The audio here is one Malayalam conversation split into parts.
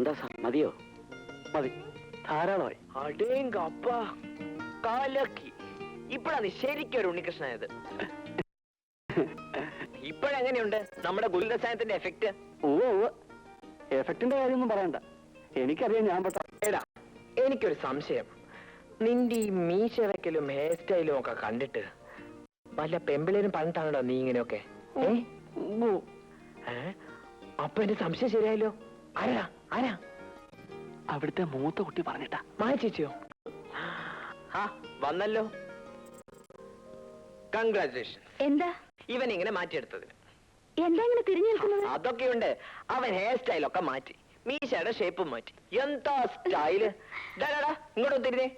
എന്താ മതിയോ? മതി, ധാരാളമായി. അടേങ്കപ്പ കാലക്കി. ഇപ്പഴാണ് ശരിക്കും ഒരു ഉണ്ണികൃഷ്ണനായത്. ഇപ്പോഴെങ്ങനെയുണ്ട് നമ്മുടെ ഗുരുരസായനത്തിന്റെ എഫക്ട്? എഫക്റ്റിന്റെ കാര്യമൊന്നും പറയണ്ട, എനിക്കറിയാം ഞാൻ പെട്ട. എടാ, എനിക്കൊരു സംശയം. നിന്റെ ഈ മീശ വെക്കലും ഹെയർ സ്റ്റൈലും ഒക്കെ കണ്ടിട്ട് വല്ല പെമ്പിളേരും പറഞ്ഞിട്ടാണോ നീ ഇങ്ങനെയൊക്കെ? അപ്പൊ എന്റെ സംശയം ശരിയായല്ലോ. ആരാ ആരാ? അവിടുത്തെ മൂത്ത കുട്ടി പറഞ്ഞിട്ടാ. മായ ചേച്ചിയോ? ആ വന്നല്ലോ, കൺഗ്രാറ്റുലേഷൻ. എന്താ ഇവൻ ഇങ്ങനെ മാറ്റിയെടുത്തതിന്. എന്താ ഇങ്ങനെ തിരിഞ്ഞു നിൽക്കുന്നത്? അതൊക്കെയുണ്ട്. അവൻ ഹെയർ സ്റ്റൈലൊക്കെ മാറ്റി, മീശയുടെ ഷേപ്പും മാറ്റി. എന്താ സ്റ്റൈല്! ഇങ്ങോട്ട് തിരിഞ്ഞേ.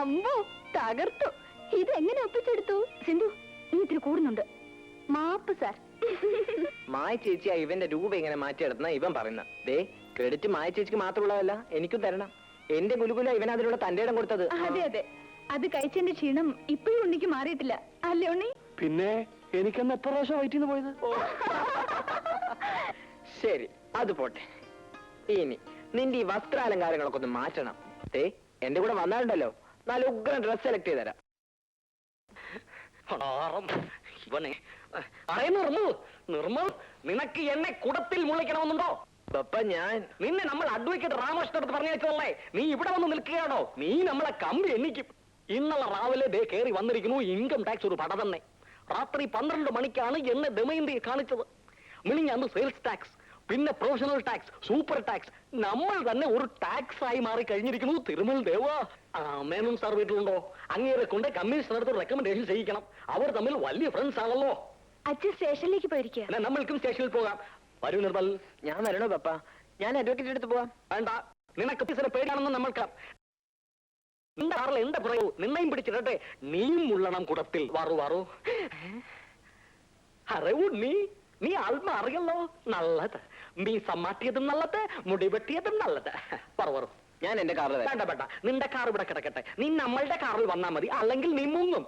അമ്മോ, തകർത്തു. ഇതെങ്ങനെ ഒപ്പിച്ചെടുത്തു? സിന്ധു, നീ ഇത്തിരി കൂടുന്നുണ്ട്. മാപ്പ് സാർ. മായ ചേച്ചിയാ ഇവന്റെ രൂപ ഇങ്ങനെ മാറ്റിയെടുക്കുന്ന ഇവൻ പറയുന്ന. ദേ, ക്രെഡിറ്റ് മായ ചേച്ചിക്ക് മാത്രമുള്ളതല്ല, എനിക്കും തരണം. എന്റെ ഗുലുകുല ഇവൻ അതിനുള്ള തന്റെ ഇടം കൊടുത്തത്. അതെ അതെ, അത് കഴിച്ചതിന്റെ ക്ഷീണം ഇപ്പോഴും ഉണ്ണിക്ക് മാറിയിട്ടില്ല അല്ലേ ഉണ്ണി? പിന്നെ എനിക്കെന്ന് എത്ര പ്രാവശ്യം വയറ്റിന്ന് പോയത്? ശരി, അത് പോട്ടെ. ഇനി നിന്റെ ഈ വസ്ത്രാലങ്കാരങ്ങളൊക്കെ ഒന്ന് മാറ്റണം. ഏ, എന്റെ കൂടെ വന്നാലുണ്ടല്ലോ, നല്ല ഉഗ്രൻ ഡ്രസ് സെലക്ട് ചെയ്ത് തരാം. നിർമ്മൽ, നിനക്ക് എന്നെ കുടത്തിൽ മുളയ്ക്കണമെന്നുണ്ടോ? പപ്പ, ഞാൻ നിന്നെ നമ്മൾ അഡ്വക്കേറ്റ് രാമകൃഷ്ണൻ അടുത്ത് പറഞ്ഞു വെച്ചതല്ലേ? നീ ഇവിടെ വന്ന് നിൽക്കുകയാണോ? നീ നമ്മളെ കമ്പി എണ്ണിക്കും. ഇന്നലെ രാവിലെ ദേ കയറി വന്നിരിക്കുന്നു ഇൻകം ടാക്സ് ഒരു പട തന്നെ. രാത്രി 12 മണിക്കാണ് എന്നെ ദമയന്തി കാണിച്ചത്. മിനിഞ്ഞാന്ന് സെയിൽസ് ടാക്സ്, പിന്നെ പ്രൊഫഷണൽ ടാക്സ്, സൂപ്പർ ടാക്സ്. നമ്മൾ തന്നെ ഒരു ടാക്സ് ആയി മാറി കഴിഞ്ഞിരിക്കുന്നു. തിരുമൽ ദേവ, മേനോൻ സാർ വീട്ടിലുണ്ടോ? അങ്ങേരെ കൊണ്ട് കമ്മീഷണർക്ക് റെക്കമെൻഡേഷൻ ചെയ്യിക്കണം. അവർ തമ്മിൽ വലിയ ഫ്രണ്ട്സ് ആണല്ലോ. അച്ഛൻ സ്റ്റേഷനിലേക്ക് പോയിരിക്കുക. നമ്മൾക്കും സ്റ്റേഷനിൽ പോകാം. വരൂ നിർമ്മൽ. ഞാൻ വരണോ പപ്പ? ഞാൻ അഡ്വക്കേറ്റ് എടുത്ത് പോവാം. വേണ്ട, നിനക്ക് ഓഫീസറെ പേടിയാണെന്ന് നമ്മൾക്ക്. നിന്റെ കാറിൽ എന്റെ പറയൂ, നിന്നെയും പിടിച്ചിട്ടെ. നീയും ഉള്ളണം കുടത്തിൽ. വാറു വാറു. അറിവൂ, നീ ആത്മ അറിയല്ലോ. നല്ലത്. മീസ മാറ്റിയതും നല്ലത്, മുടി വെട്ടിയതും നല്ലത്. പറവറു. ഞാൻ എന്റെ കാറിൽ വേണ്ട, നിന്റെ കാർ ഇവിടെ കിടക്കട്ടെ. നീ നമ്മളുടെ കാറിൽ വന്നാ മതി, അല്ലെങ്കിൽ നീ മുങ്ങും.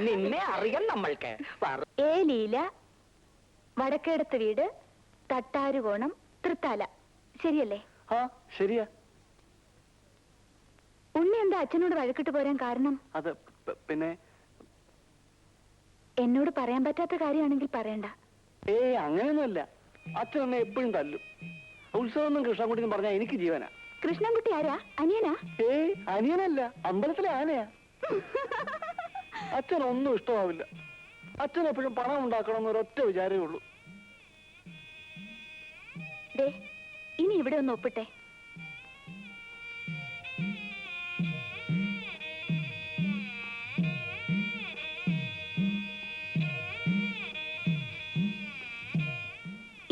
നിന്നെ അറിയാം നമ്മൾക്ക്. ഏ ലീല, വടക്കേടത്ത് വീട്, തട്ടാരുകോണം, തൃത്താല. ശരിയല്ലേ? ആ ശരിയാ. ഉണ്ണി എന്താ അച്ഛനോട് വഴക്കിട്ട് പോരാൻ കാരണം? അത് പിന്നെ എന്നോട് പറയാൻ പറ്റാത്ത കാര്യമാണെങ്കിൽ പറയണ്ട. അങ്ങനെയൊന്നുമല്ല. അച്ഛൻ എന്നെ എപ്പോഴും തല്ലും. ഉത്സവം കൃഷ്ണൻകുട്ടി പറഞ്ഞാൽ എനിക്ക് ജീവനാ. കൃഷ്ണൻകുട്ടി ആരാ? അനിയനാ? അനിയനല്ല, അമ്പലത്തിലെ ആനയാ. അച്ഛനൊന്നും ഇഷ്ടമാവില്ല. അച്ഛൻ എപ്പോഴും പണം ഉണ്ടാക്കണം എന്നൊരൊറ്റ വിചാരമേ ഉള്ളൂ. ഇനി ഇവിടെ ഒന്ന് ഒപ്പിട്ടെ.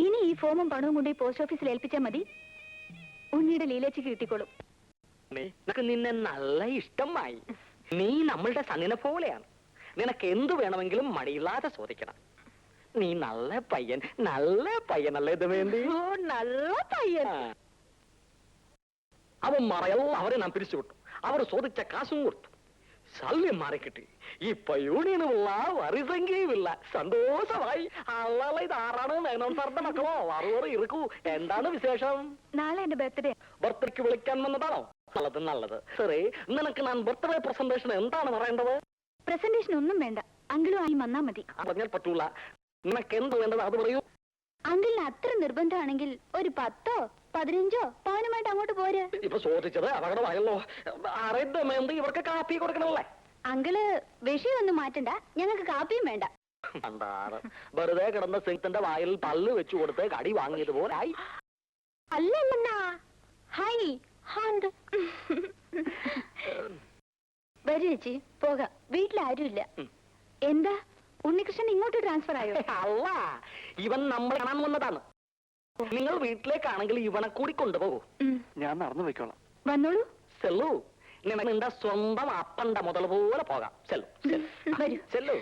ഇനി ഈ ഫോമും പണവും കൊണ്ട് പോസ്റ്റ് ഓഫീസിൽ ഏൽപ്പിച്ചാൽ മതി. ഉണ്ണിയുടെ ലീലേച്ചിക്ക് കിട്ടിക്കോളും. നിന്നെ നല്ല ഇഷ്ടമായി. നീ നമ്മളുടെ സണ്ണിനെ പോലെയാണ്. നിനക്ക് എന്തു വേണമെങ്കിലും മടിയില്ലാതെ ചോദിക്കണം. നീ നല്ല പയ്യനല്ലേ ദമയന്തി? നല്ല പയ്യൻ. അവൻ മറയല്ല, അവരെ നാം പിരിച്ചുവിട്ടു. അവർ ചോദിച്ച കാശും കൊടുത്തു. ശല്യം മാറിക്കിട്ടി. ഇപ്പൊ യൂണിയനുമില്ല, വറിസംഖ്യയുമില്ല. സന്തോഷമായി. അല്ല, ഇതാറാണ് മേനോൻ സാറിന്റെ മക്കളോ? വറുവറ് ഇറുക്കൂ. എന്താണ് വിശേഷം? നാളെ എന്റെ ബർത്ത്ഡേ. ബർത്ത്ഡേക്ക് വിളിക്കാൻ വന്നതാണോ? നല്ലത്. സാറേ, നിനക്ക് ഞാൻ ബർത്ത്ഡേ പ്രസന്റേഷൻ എന്താണ് പറയേണ്ടത്? പ്രസന്റേഷൻ ഒന്നും വേണ്ട, അങ്കിളും ആയി വന്നാ മതി. പറഞ്ഞാൽ പറ്റൂല. നിനക്ക് എന്ത് വേണ്ടത് അത് പറയൂ. അങ്കിളിന് അത്ര നിർബന്ധമാണെങ്കിൽ ഒരു 10ഓ 15ഓ പവനുമായിട്ട് അങ്ങോട്ട് പോര്. ഇപ്പൊ ചോദിച്ചത് അപകടമായല്ലോ. അറിയുന്നത് ഇവർക്ക് കാപ്പി കൊടുക്കണമല്ലേ? അങ്കിള് വിഷയമൊന്നും മാറ്റണ്ട, ഞങ്ങൾക്ക് കാപ്പിയും വേണ്ട. വെറുതെ കിടന്ന സിംഗത്തിന്റെ വായിൽ പല്ല് വെച്ചു കൊടുത്ത് കടി വാങ്ങിയതുപോലെ ആയി. അല്ലല്ലാ, ഹായ് ഹാണ്ട്. വരൂ ചേച്ചി, പോകാം. വീട്ടിലാരുമില്ല. എന്താ ഉണ്ണികൃഷ്ണൻ ഇങ്ങോട്ട് ട്രാൻസ്ഫർ ആയോ? അല്ല, ഇവൻ നമ്മൾ കാണാൻ വന്നതാണ്. നിങ്ങൾ വീട്ടിലേക്കാണെങ്കിൽ ഇവനെ കൂടി കൊണ്ടുപോകൂ. ഞാൻ നടന്നു പോയിക്കോളാം. വന്നോളൂ. ചെല്ലു. നിന്റെ സ്വന്തം അപ്പന്റെ മുതൽ പോലെ പോകാം. ചെല്ലു. ചെല്ലു.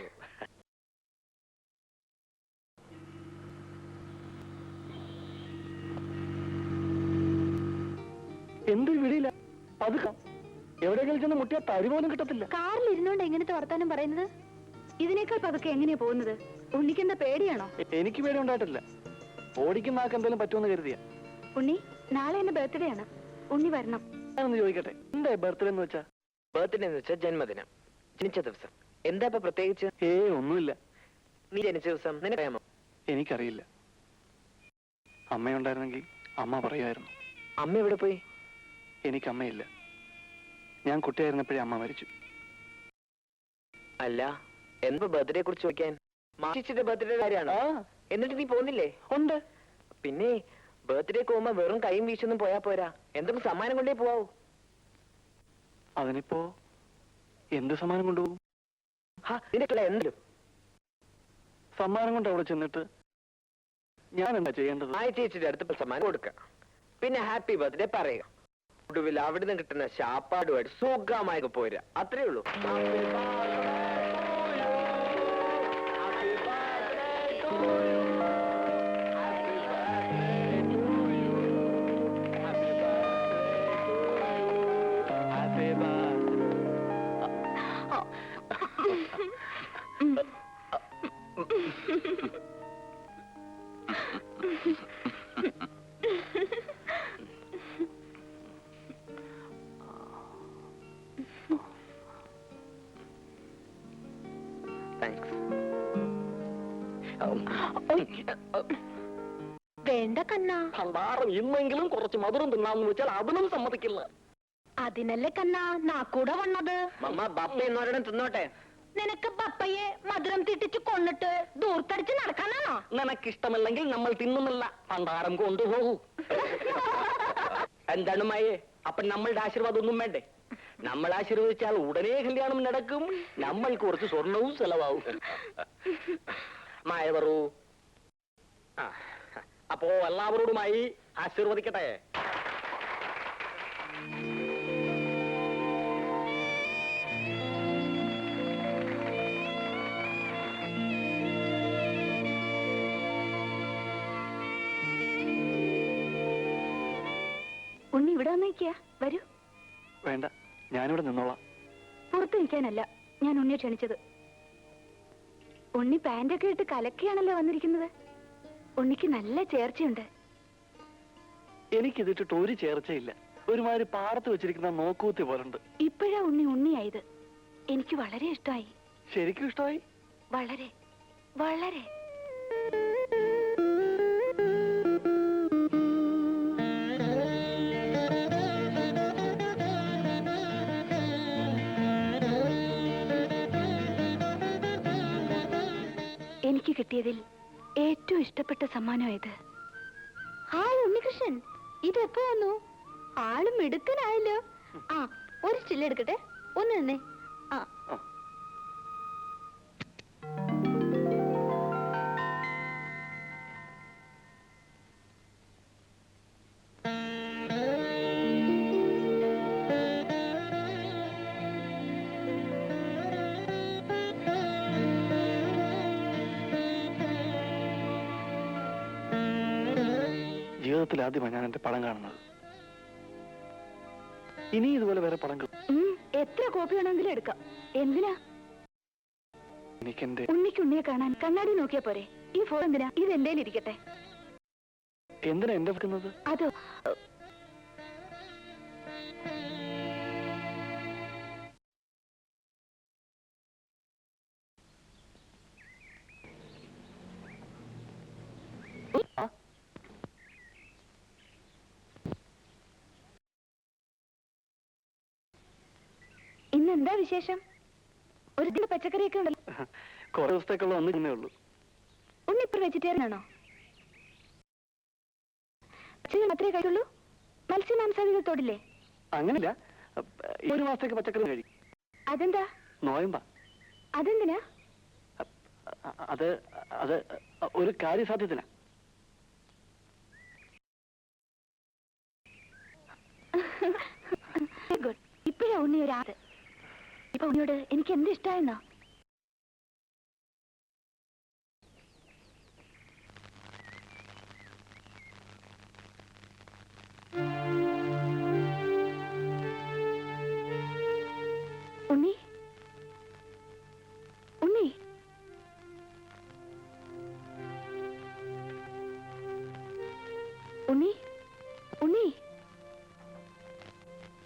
എന്തൊരു വിളിയില്ല. പതുക്കം എവിടെയെങ്കിലും ചെന്ന് മുട്ടിയാ തരി പോലും കിട്ടത്തില്ല. കാറിൽ ഇരുന്നോണ്ട് എങ്ങനത്തെ വർത്താനം പറയുന്നത്? ഇതിനേക്കാൾ പതുക്കെ എങ്ങനെയാ പോകുന്നത്? ഉണ്ണിക്കെന്താ പേടിയാണോ? എനിക്ക് പേടി ഉണ്ടായിട്ടില്ല. ഓടിക്കുന്ന ആൾക്ക് എന്തെങ്കിലും പറ്റുമെന്ന് കരുതിയാ. ഉണ്ണി, നാളെ എന്റെ ബർത്ത്ഡേ ആണ്. ഉണ്ണി വരണം. ഞാനൊന്ന് ചോദിക്കട്ടെ, എന്താ ബർത്ത്ഡേ എന്ന് വെച്ചാ? ബർത്ത്ഡേ എന്ന് വെച്ചാൽ ജന്മദിനം, ജനിച്ച ദിവസം. എന്താ ഇപ്പൊ പ്രത്യേകിച്ച്? ഒന്നുമില്ല. നീ ജനിച്ച ദിവസം നിനക്കറിയാമോ? എനിക്കറിയില്ല. അമ്മയുണ്ടായിരുന്നെങ്കിൽ അമ്മ പറയുമായിരുന്നു. അമ്മ എവിടെ പോയി? എനിക്ക് അമ്മയില്ല. ഞാൻ കുട്ടിയായിരുന്നപ്പോഴേ അമ്മ മരിച്ചു. അല്ല, എന്താ ബർത്ത്ഡേ കുറിച്ച് ചോദിക്കാൻ? മാറ്റിച്ചിട്ട് ബർത്ത്ഡേ കാര്യമാണോ? എന്നിട്ട് നീ പോകുന്നില്ലേ? ഉണ്ട്. പിന്നെ ബർത്ത്ഡേക്ക് പോകുമ്പോ വെറും കൈയും വീശൊന്നും പോയാ പോരാ, എന്തെങ്കിലും സമ്മാനം കൊണ്ടേ പോവാവൂ. അതിനിപ്പോ എന്ത് സമ്മാനം കൊണ്ടുപോകും? നിനക്കല്ല എന്തെങ്കിലും സമ്മാനം കൊണ്ട് അവിടെ ചെന്നിട്ട് ഞാൻ എന്താ ചെയ്യേണ്ടത്? ചേച്ചിയുടെ അടുത്ത് സമ്മാനം കൊടുക്കുക, പിന്നെ ഹാപ്പി ബർത്ത്ഡേ പറയുക. ഒടുവിൽ അവിടുന്ന് കിട്ടുന്ന ശാപ്പാടുമായിട്ട് സുഖമായി പോരാ, അത്രേ ഉള്ളൂ. വേണ്ട കണ്ണാ. ഭണ്ഡാരം ഇന്നെങ്കിലും കുറച്ച് മധുരം തിന്നാന്ന് വെച്ചാൽ അതിനും സമ്മതിക്കില്ല. അതിനല്ലേ കണ്ണാ നാക്കൂടെ വന്നത്. മമ്മ ബപ്പ എന്നോരം തിന്നോട്ടെ. നിനക്ക് പപ്പയെ മധുരം തിട്ടിച്ച് കൊന്നിട്ട് ദൂർത്തടിച്ച് നടക്കാനാണോ? നിനക്കിഷ്ടമല്ലെങ്കിൽ നമ്മൾ തിന്നുന്നില്ല, ഭണ്ഡാരം കൊണ്ടുപോകൂ. എന്താണ് മായേ, അപ്പൊ നമ്മളുടെ ആശീർവാദം ഒന്നും വേണ്ടേ? നമ്മൾ ആശീർവദിച്ചാൽ ഉടനെ കല്യാണം നടക്കും, നമ്മൾക്ക് കുറച്ച് സ്വർണവും ചെലവാവും. മായ പറൂ. അപ്പോ എല്ലാവരോടുമായി ആശീർവദിക്കട്ടെ. ഉണ്ണി ഇവിടെ വന്നിരിക്കുക. വരൂ. വേണ്ട, ഞാനിവിടെ നിന്നോളാം. പുറത്തു നിൽക്കാനല്ല ഞാൻ ഉണ്ണിയെ ക്ഷണിച്ചത്. ഉണ്ണി പാൻറ്റൊക്കെ ഇട്ട് കലക്കിയാണല്ലോ വന്നിരിക്കുന്നത്. ഉണ്ണിക്ക് നല്ല ചേർച്ചയുണ്ട്. എനിക്കിതിട്ടിട്ട് ഒരു ചേർച്ചയില്ല. ഒരുമാതിരി പാടത്ത് വെച്ചിരിക്കുന്ന നോക്കൂത്തി പോലുണ്ട്. ഇപ്പോഴാ ഉണ്ണി ഉണ്ണിയായത്. എനിക്ക് വളരെ ഇഷ്ടമായി. ശരിക്കും ഇഷ്ടമായി? വളരെ വളരെ. എനിക്ക് കിട്ടിയതിൽ ഏറ്റവും ഇഷ്ടപ്പെട്ട സമ്മാനമായത്. ഹായ് ഉണ്ണികൃഷ്ണൻ, ഇതെപ്പോ വന്നു? ആളും മിടുക്കനായല്ലോ. ആ, ഒരു സ്റ്റില്ലെടുക്കട്ടെ. ഒന്ന് നിന്നേ. ആ, ജീവിതത്തിൽ ആദ്യമാണ് ഞാൻ എന്റെ പടം കാണുന്നത്. ഇനി ഇതുപോലെ വേറെ പടം എത്ര കോപ്പി വേണമെങ്കിലും എടുക്കാം. എന്തിനാ? എനിക്കെന്റെ ഉണ്ണിക്ക് ഉണ്ണിയെ കാണാൻ കണ്ണാടി നോക്കിയാ പോരെ? ഈ ഫോൺ എന്തിനാ? ഇത് എന്തേലും ഇരിക്കട്ടെ. എന്തിനാ എന്റെ വെക്കുന്നത്? അതോ, ഇന്നെന്താ വിശേഷം? ഒരു കിലോ പച്ചക്കറിയൊക്കെ ഉണ്ടല്ലോ. കുറെ ദിവസത്തേക്കുള്ള ഒന്നേ ഉള്ളൂ. ഉണ്ണി ഇപ്പൊ വെജിറ്റേറിയൻ ആണോ? പച്ചക്കറി മാത്രമേ കഴിക്കുള്ളൂ? മത്സ്യമാംസാദികൾ തൊടില്ലേ? അങ്ങനില്ല, ഒരു മാസത്തേക്ക് പച്ചക്കറി കഴിക്കും. അതെന്താ? നോയമ്പാ. അതെന്തിനാ? അത് അത് ഒരു കാര്യസാധ്യത്തിനാ. ഗുഡ്. ഇപ്പോഴാ ഉണ്ണി ഒരു ആറ്. ഇപ്പൊ ഉണ്ണിയോട് എനിക്ക് എന്ത് ഇഷ്ടമായെന്നോ?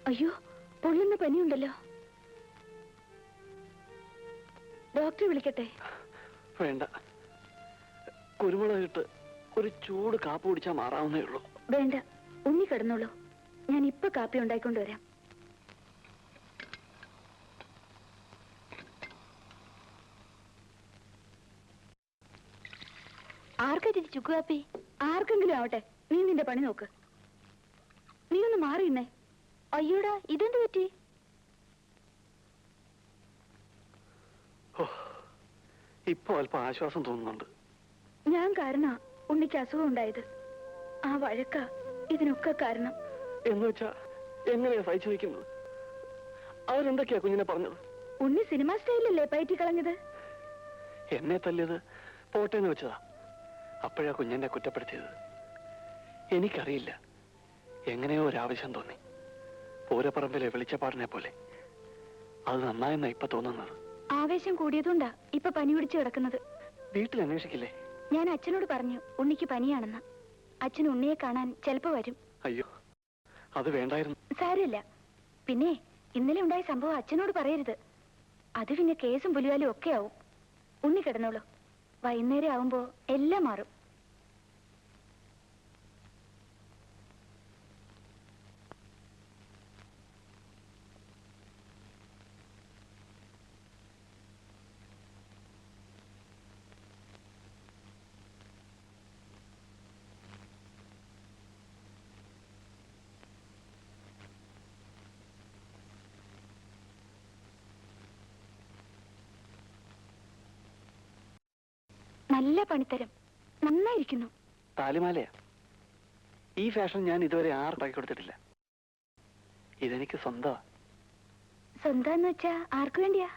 അയ്യോ, പൊള്ളുന്ന പനിയുണ്ടല്ലോ. ഡോക്ടറെ വിളിക്കട്ടെ? വേണ്ട, കുരുമുളകിട്ട് ഒരു ചൂട് കാപ്പി കുടിച്ചാൽ മാറാവുന്നേ ഉള്ളൂ. വേണ്ട, ഉണ്ണി കിടന്നോളൂ. ഞാൻ ഇപ്പൊ കാപ്പി ഉണ്ടായിക്കൊണ്ട് വരാം. ആർക്കാ ചേച്ചി ചുക്ക് കാപ്പി? ആർക്കെങ്കിലും ആവട്ടെ, നീ നിന്റെ പണി നോക്ക്. നീ ഒന്ന് മാറിയുന്നേ. അയ്യോടാ, ഇതെന്ത് പറ്റി? ഇപ്പൊ അല്പം ആശ്വാസം തോന്നുന്നുണ്ട്. ഞാൻ കാരണ ഉണ്ണിക്ക് അസുഖം ഉണ്ടായത്. ആ വഴക്ക ഇതിനൊക്കെ കാരണം. എന്ന് വെച്ചാ എങ്ങനെയാ സഹിച്ചു വയ്ക്കുന്നത്? അവരെന്തൊക്കെയാ കുഞ്ഞിനെ പറഞ്ഞത്? ഉണ്ണി സിനിമ സ്റ്റൈലല്ലേ പയറ്റി കളഞ്ഞത്. എന്നെ തല്ലിയത് പോട്ടേന്ന് വെച്ചതാ. അപ്പോഴാ കുഞ്ഞെന്നെ കുറ്റപ്പെടുത്തിയത്. എനിക്കറിയില്ല, എങ്ങനെയോ ഒരാവശ്യം തോന്നി. പൂരപ്പറമ്പിലെ വെളിച്ചപ്പാടിനെ പോലെ. അത് നന്നായെന്നാ ഇപ്പൊ തോന്നുന്നത്. ആവേശം കൂടിയതുകൊണ്ടാ ഇപ്പൊ പനി പിടിച്ചു കിടക്കുന്നത്. വീട്ടിൽ അന്വേഷിക്കില്ലേ? ഞാൻ അച്ഛനോട് പറഞ്ഞു ഉണ്ണിക്ക് പനിയാണെന്ന്. അച്ഛൻ ഉണ്ണിയെ കാണാൻ ചിലപ്പോ വരും. അയ്യോ, അത് വേണ്ടായിരുന്നു. സാരമില്ല. പിന്നെ ഇന്നലെ ഉണ്ടായ സംഭവം അച്ഛനോട് പറയരുത്. അത് പിന്നെ കേസും പുലിവാലും ഒക്കെ ആവും. ഉണ്ണി കിടന്നോളൂ. വൈകുന്നേരം ആവുമ്പോ എല്ലാം മാറും. നല്ല പണിത്തരം, നന്നായിരിക്കുന്നു. താലിമാലയാ. ഈ ഫാഷൻ ഞാൻ ഇതുവരെ ആർക്കായി കൊടുത്തിട്ടില്ല. ഇതെനിക്ക് സ്വന്തമാ. സ്വന്തം വെച്ചാ ആർക്കു വേണ്ടിയാ?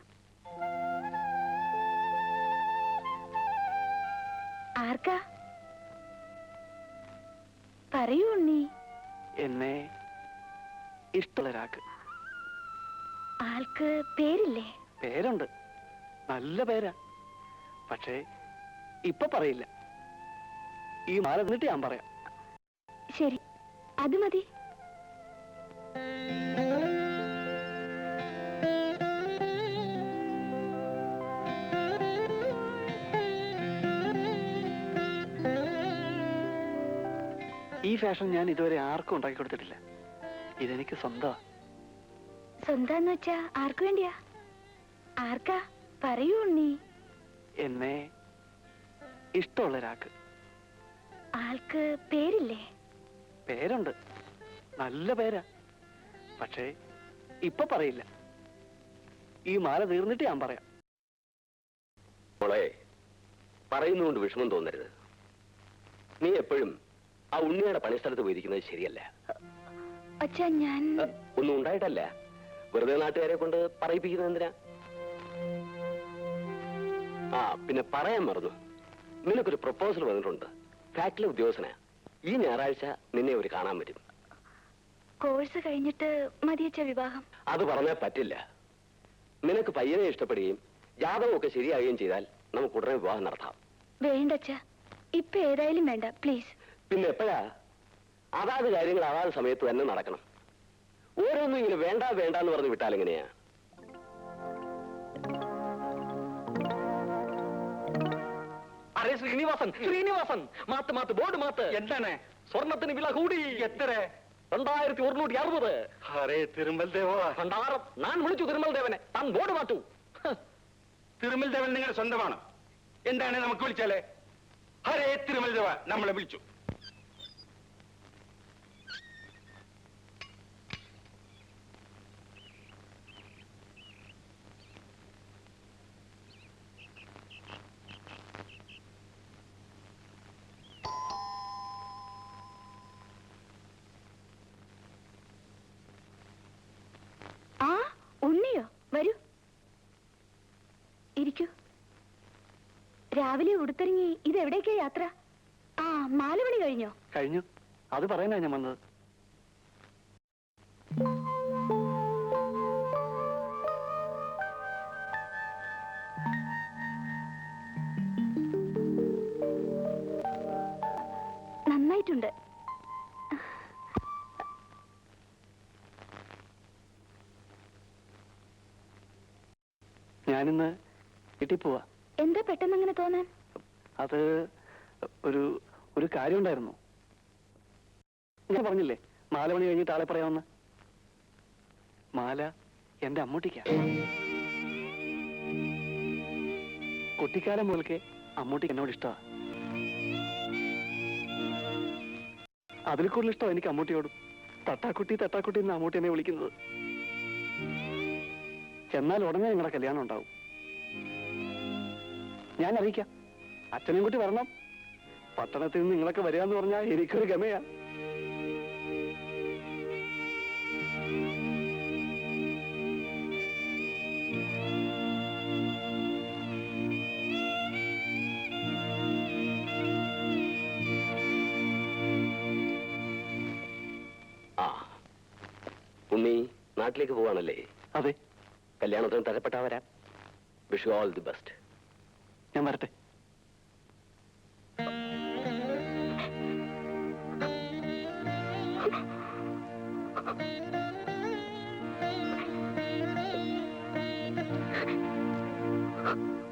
ആർക്കാ? പറയൂ ഉണ്ണി. എന്നെ ഇഷ്ടമുള്ള ഒരാൾക്ക്. ആൾക്ക് പേരില്ലേ? പേരുണ്ട്, നല്ല പേരാ. പക്ഷേ ഇപ്പൊ പറയില്ല. ഈ മാല നിന്നിട്ട് ഞാൻ പറയാം. ശരി, അത് മതി. ഈ ഫാഷൻ ഞാൻ ഇതുവരെ ആർക്കും ഉണ്ടാക്കി കൊടുത്തിട്ടില്ല. ഇതെനിക്ക് സ്വന്തമാ. സ്വന്തം വെച്ചാ ആർക്കു വേണ്ടിയാ? ആർക്കാ? പറയൂ ഉണ്ണി. എന്നെ ഇഷ്ടമുള്ള ഒരാൾക്ക്. ആൾക്ക് പേരില്ലേ? പേരുണ്ട്, നല്ല പേരാ. പക്ഷേ ഇപ്പൊ പറയില്ല. ഈ മാല തീർന്നിട്ട് ഞാൻ പറയാം. മോളെ, പറയുന്നതുകൊണ്ട് വിഷമം തോന്നരുത്. നീ എപ്പോഴും ആ ഉണ്ണിയുടെ പണിസ്ഥലത്ത് പോയിരിക്കുന്നത് ശരിയല്ല. അച്ഛാ, ഞാൻ ഒന്നും ഉണ്ടായിട്ടല്ല. വെറുതെ നാട്ടുകാരെ കൊണ്ട് പറയിപ്പിക്കുന്നത് എന്തിനാ? ആ, പിന്നെ പറയാൻ മറന്നു. നിനക്കൊരു പ്രപ്പോസൽ വന്നിട്ടുണ്ട്. ഫാക്ടറി ഉദ്യോഗസ്ഥനാ. ഈ ഞായറാഴ്ച നിന്നെ ഒരു കാണാൻ പറ്റും. കോഴ്സ് കഴിഞ്ഞിട്ട് മതിയച്ച വിവാഹം? അത് പറഞ്ഞാൽ പറ്റില്ല. നിനക്ക് പയ്യനെ ഇഷ്ടപ്പെടുകയും ജാതകമൊക്കെ ശരിയാകുകയും ചെയ്താൽ നമുക്ക് ഉടനെ വിവാഹം നടത്താം. വേണ്ടച്ച, ഇപ്പൊ ഏതായാലും വേണ്ട, പ്ലീസ്. പിന്നെ എപ്പോഴാ? അതാത് കാര്യങ്ങൾ അതാത് സമയത്ത് തന്നെ നടക്കണം. ഓരോന്നും ഇങ്ങനെ വേണ്ട വേണ്ട എന്ന് പറഞ്ഞ് വിട്ടാൽ എങ്ങനെയാ? അരേ Srinivasan, Srinivasan, math math board math. എന്താണ്? സ്വർണത്തിന് വില കൂടി. എത്ര? 2160. ഹരേ തിരുമൽ ദേവ. ഭണ്ഡാരം. ഞാൻ വിളിച്ചു തിരുമൽ ദേവനെ. താൻ ബോർഡ് മാറ്റൂ. തിരുമൽ ദേവൻ നിങ്ങളുടെ സ്വന്തമാണ്. എന്താണ് നമുക്ക് വിളിച്ചാലേ? ഹരേ തിരുമൽ ദേവ നമ്മളെ വിളിച്ചു. ആ, ഉണ്ണിയോ? വരൂ, ഇരിക്കൂ. രാവിലെ ഉടുത്തിറങ്ങി ഇതെവിടേക്കാ യാത്ര? ആ, 4 മണി കഴിഞ്ഞോ? കഴിഞ്ഞു. അത് പറയാനാ ഞാൻ വന്നത്. നന്നായിട്ടുണ്ട്. ഞാനിന്ന് വീട്ടിൽ പോവാ. എന്താ പെട്ടെന്ന് അങ്ങനെ തോന്നാൻ? അത് ഒരു ഒരു കാര്യം ഉണ്ടായിരുന്നു. ഞാൻ പറഞ്ഞില്ലേ 4 മണി കഴിഞ്ഞിട്ട് ആളെ പറയാമെന്ന്. മാല എന്റെ അമ്മൂട്ടിക്കാ. കുട്ടിക്കാലം മുതൽക്കേ അമ്മൂട്ടിക്ക് എന്നോട് ഇഷ്ടമാ. അതിൽ കൂടുതൽ ഇഷ്ടം എനിക്ക് അമ്മൂട്ടിയോടും. തട്ടാക്കുട്ടി തട്ടാക്കുട്ടി എന്ന് അമ്മൂട്ടി എന്നെ വിളിക്കുന്നത്. എന്നാൽ ഉടനെ നിങ്ങളുടെ കല്യാണം ഉണ്ടാവും. ഞാൻ അറിയിക്കാം. അച്ഛനെയും കുട്ടി വരണം. പട്ടണത്തിൽ നിന്ന് നിങ്ങളൊക്കെ വരിക എന്ന് പറഞ്ഞാൽ എനിക്കൊരു ഗമയാ. ആ, ഉണ്ണി നാട്ടിലേക്ക് പോവാണല്ലേ? അതെ, കല്യാണത്തിന് തരപ്പെട്ടാ വരാം. Wish you all the best. ഞാൻ വരട്ടെ.